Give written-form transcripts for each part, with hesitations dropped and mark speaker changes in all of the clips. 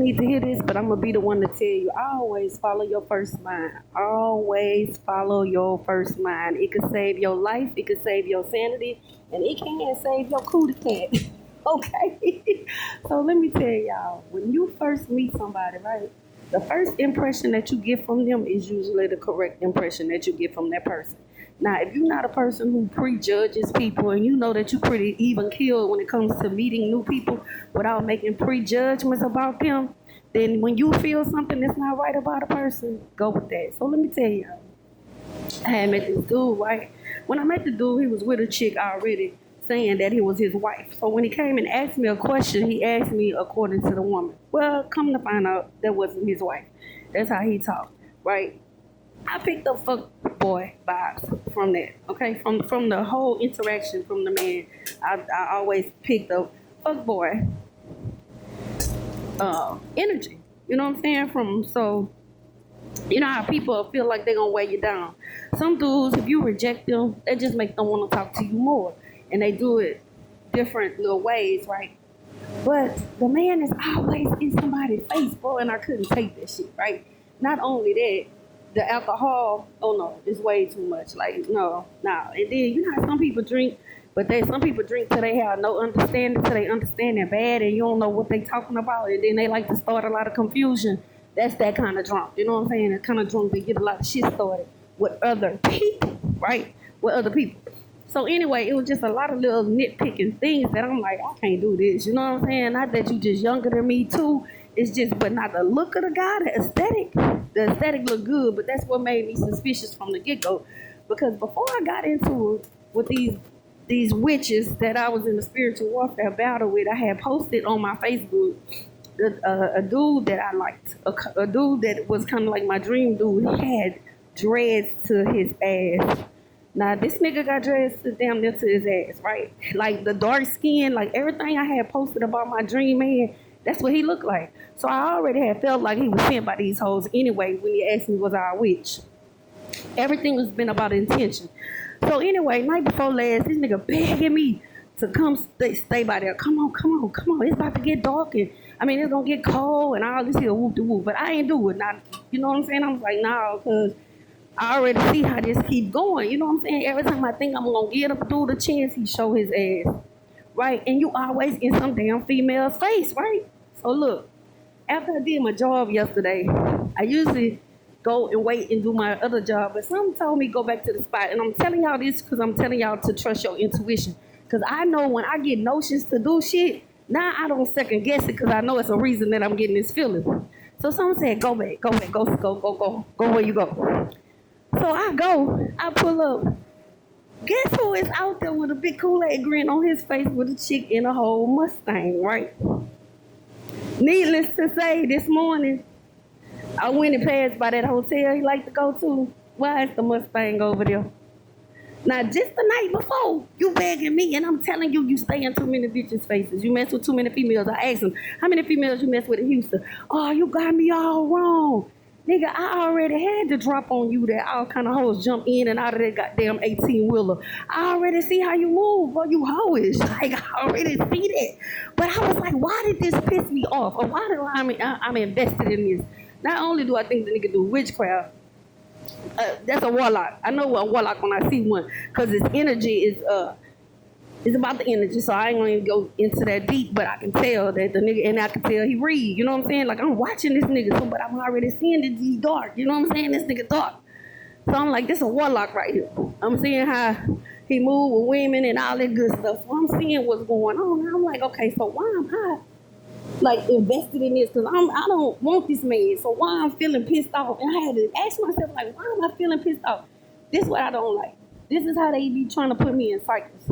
Speaker 1: need to hear this, but I'm gonna be the one to tell you. Always follow your first mind. Always follow your first mind. It could save your life. It could save your sanity, and it can save your cootie cat. Okay. So let me tell y'all, when you first meet somebody, right? The first impression that you get from them is usually the correct impression that you get from that person. Now, if you're not a person who prejudges people and you know that you're pretty even killed when it comes to meeting new people without making prejudgments about them, then when you feel something that's not right about a person, go with that. So let me tell you, I had met this dude, right? When I met the dude, he was with a chick already saying that he was his wife. So when he came and asked me a question, he asked me according to the woman. Well, come to find out, that wasn't his wife. That's how he talked, right? I picked up fuck boy vibes from that, okay? From the whole interaction from the man, I always picked up fuck boy energy. You know what I'm saying? You know how people feel like they're gonna weigh you down. Some dudes, if you reject them, they just make them want to talk to you more, and they do it different little ways, right? But the man is always in somebody's face, bro, and I couldn't take that shit, right? Not only that, the alcohol, oh no, it's way too much. Like, no. And then, you know how some people drink, but some people drink till they have no understanding, till they understand it bad, and you don't know what they talking about, and then they like to start a lot of confusion. That's that kind of drunk, you know what I'm saying? That kind of drunk, they get a lot of shit started with other people, right? With other people. So anyway, it was just a lot of little nitpicking things that I'm like, I can't do this. You know what I'm saying? Not that you just younger than me too. It's just, but not the look of the guy, the aesthetic. The aesthetic looked good, but that's what made me suspicious from the get-go. Because before I got into it with these witches that I was in the spiritual warfare battle with, I had posted on my Facebook a dude that I liked, a dude that was kind of like my dream dude. He had dreads to his ass. Now, this nigga got dreads to damn near to his ass, right? Like the dark skin, like everything I had posted about my dream man, that's what he looked like. So I already had felt like he was sent by these hoes anyway when he asked me was I a witch. Everything was been about intention. So anyway, night before last, this nigga begging me to come stay by there. Come on. It's about to get dark and it's gonna get cold and all this here whoop de whoop. But I ain't do it. Not, you know what I'm saying? I was like, nah, because I already see how this keep going. You know what I'm saying? Every time I think I'm gonna get him through the chance, he show his ass. Right? And you always in some damn female's face, right? So look, after I did my job yesterday, I usually go and wait and do my other job, but some told me go back to the spot. And I'm telling y'all this because I'm telling y'all to trust your intuition. Because I know when I get notions to do shit, now I don't second guess it because I know it's a reason that I'm getting this feeling. So someone said, go back, go where you go. So I pull up. Guess who is out there with a big Kool-Aid grin on his face with a chick in a whole Mustang, right? Needless to say, this morning, I went and passed by that hotel he like to go to. Why is the Mustang over there? Now, just the night before, you begging me, and I'm telling you, you stay in too many bitches' faces. You mess with too many females. I asked him, how many females you mess with in Houston? Oh, you got me all wrong. Nigga, I already had to drop on you that all kind of hoes jump in and out of that goddamn 18-wheeler. I already see how you move, bro. You hoish. Like, I already see that. But I was like, why did this piss me off? Or why do I'm invested in this? Not only do I think the nigga do witchcraft, that's a warlock. I know a warlock when I see one, because his energy is about the energy. So I ain't gonna even go into that deep, but I can tell that the nigga, and I can tell he read. You know what I'm saying? Like I'm watching this nigga, so but I'm already seeing that he's dark. You know what I'm saying? This nigga dark. So I'm like, this is a warlock right here. I'm seeing how he move with women and all that good stuff. So I'm seeing what's going on. And I'm like, okay, so why am I like invested in this? Because I don't want this man. So why I'm feeling pissed off? And I had to ask myself, like, why am I feeling pissed off? This is what I don't like. This is how they be trying to put me in cycles.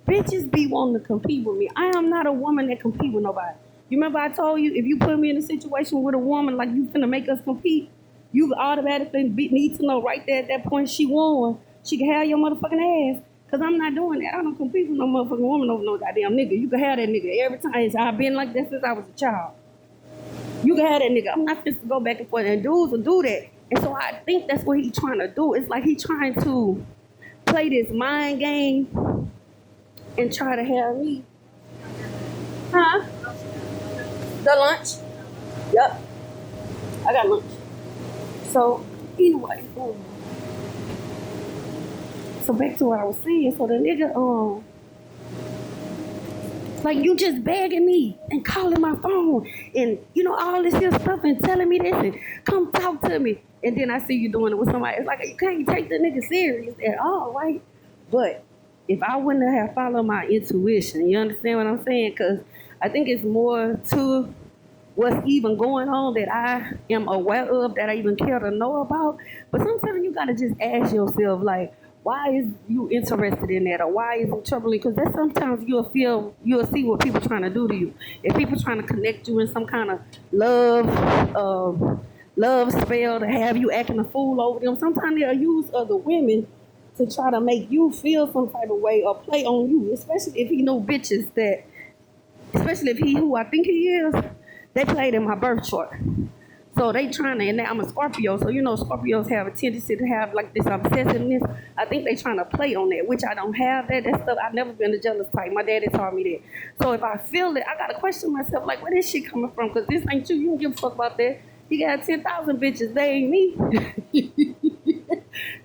Speaker 1: Bitches be wanting to compete with me. I am not a woman that compete with nobody. You remember I told you, if you put me in a situation with a woman like you finna make us compete, you automatically need to know right there at that point she won. She can have your motherfucking ass. Because I'm not doing that. I don't compete with no motherfucking woman over no goddamn nigga. You can have that nigga every time. I've been like that since I was a child. You can have that nigga. I'm not just to go back and forth. And dudes will do that. And so I think that's what he's trying to do. It's like he's trying to play this mind game and try to have me. Huh? The lunch? Yep, I got lunch. So anyway, so back to what I was saying. So the nigga, like you just begging me and calling my phone and all this here stuff and telling me this and come talk to me. And then I see you doing it with somebody. It's like you can't take the nigga serious at all, right? But if I wouldn't have followed my intuition, you understand what I'm saying? Because I think it's more to what's even going on that I am aware of that I even care to know about. But sometimes you gotta just ask yourself, like, why is you interested in that, or why is it troubling? Because that's sometimes you'll see what people trying to do to you. If people trying to connect you in some kind of love, love spell to have you acting a fool over them. Sometimes they'll use other women to try to make you feel some type of way or play on you, especially if he know bitches that, especially if he who I think he is, they played in my birth chart. So they trying to, and I'm a Scorpio, so Scorpios have a tendency to have like this obsessiveness. I think they trying to play on that, which I don't have that. That stuff, I've never been a jealous type. My daddy taught me that. So if I feel it, I gotta question myself, like, where this shit coming from? Because this ain't you. You don't give a fuck about that. He got 10,000 bitches. They ain't me.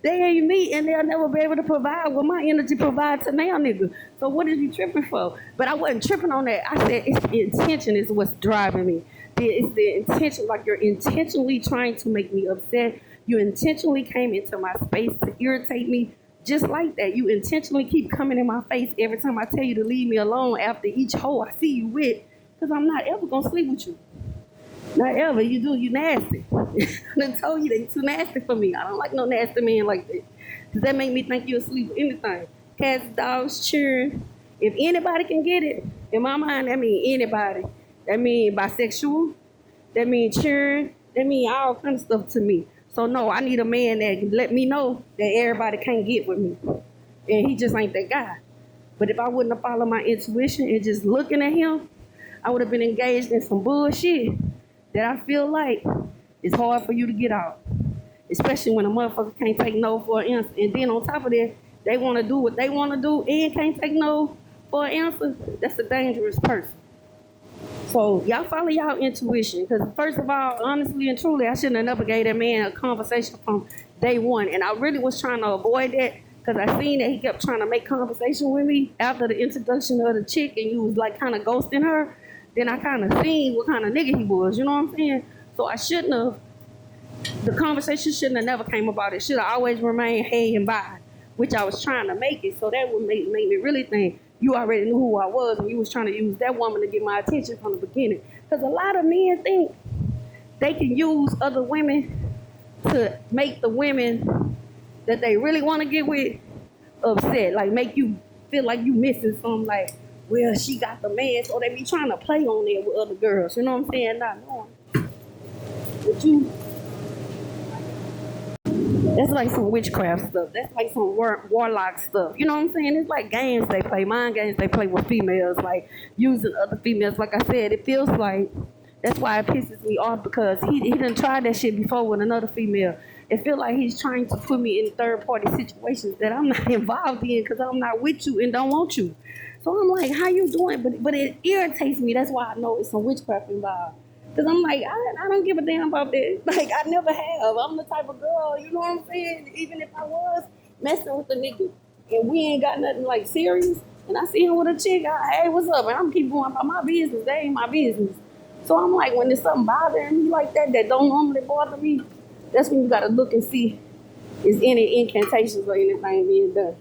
Speaker 1: They ain't me, and they'll never be able to provide what my energy provides to now, nigga. So what is you tripping for? But I wasn't tripping on that. I said it's the intention is what's driving me. It's the intention, like you're intentionally trying to make me upset. You intentionally came into my space to irritate me, just like that. You intentionally keep coming in my face every time I tell you to leave me alone after each hoe I see you with, because I'm not ever gonna sleep with you. Not ever. You do. You nasty. I done told you that you too nasty for me. I don't like no nasty man like that. Cause that make me think you asleep with anything. Cats, dogs, children. If anybody can get it, in my mind, that mean anybody. That mean bisexual. That mean children. That mean all kind of stuff to me. So no, I need a man that can let me know that everybody can't get with me. And he just ain't that guy. But if I wouldn't have followed my intuition and just looking at him, I would have been engaged in some bullshit that I feel like it's hard for you to get out. Especially when a motherfucker can't take no for an answer. And then on top of that, they want to do what they want to do and can't take no for an answer. That's a dangerous person. So y'all follow y'all intuition. Because first of all, honestly and truly, I shouldn't have never gave that man a conversation from day one. And I really was trying to avoid that because I seen that he kept trying to make conversation with me after the introduction of the chick and you was like kind of ghosting her. Then I kind of seen what kind of nigga he was, you know what I'm saying? So I shouldn't have, the conversation shouldn't have never came about. It should have always remained hey and bye, which I was trying to make it. So that would make me really think you already knew who I was and you was trying to use that woman to get my attention from the beginning. Because a lot of men think they can use other women to make the women that they really want to get with upset. Like make you feel like you missing something, like, well, she got the man, so they be trying to play on there with other girls. You know what I'm saying? Not knowing. But that's like some witchcraft stuff. That's like some warlock stuff. You know what I'm saying? It's like games they play, mind games they play with females, like using other females. Like I said, it feels like, that's why it pisses me off because he done tried that shit before with another female. It feels like he's trying to put me in third party situations that I'm not involved in because I'm not with you and don't want you. So I'm like, how you doing? But it irritates me. That's why I know it's some witchcraft involved. Because I'm like, I don't give a damn about that. Like, I never have. I'm the type of girl, you know what I'm saying? Even if I was messing with a nigga and we ain't got nothing like serious, and I see him with a chick, hey, what's up? And I'm keep going about my business. They ain't my business. So I'm like, when there's something bothering me like that don't normally bother me, that's when you got to look and see is any incantations or anything being done.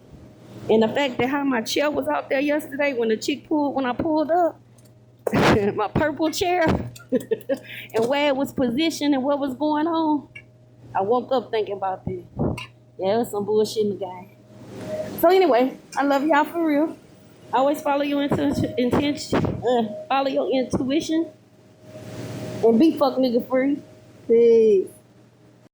Speaker 1: And the fact that how my chair was out there yesterday when I pulled up, my purple chair, and where it was positioned and what was going on, I woke up thinking about this. Yeah, it was some bullshit in the game. So anyway, I love y'all for real. Always follow your follow your intuition, and be fuck nigga free. Peace.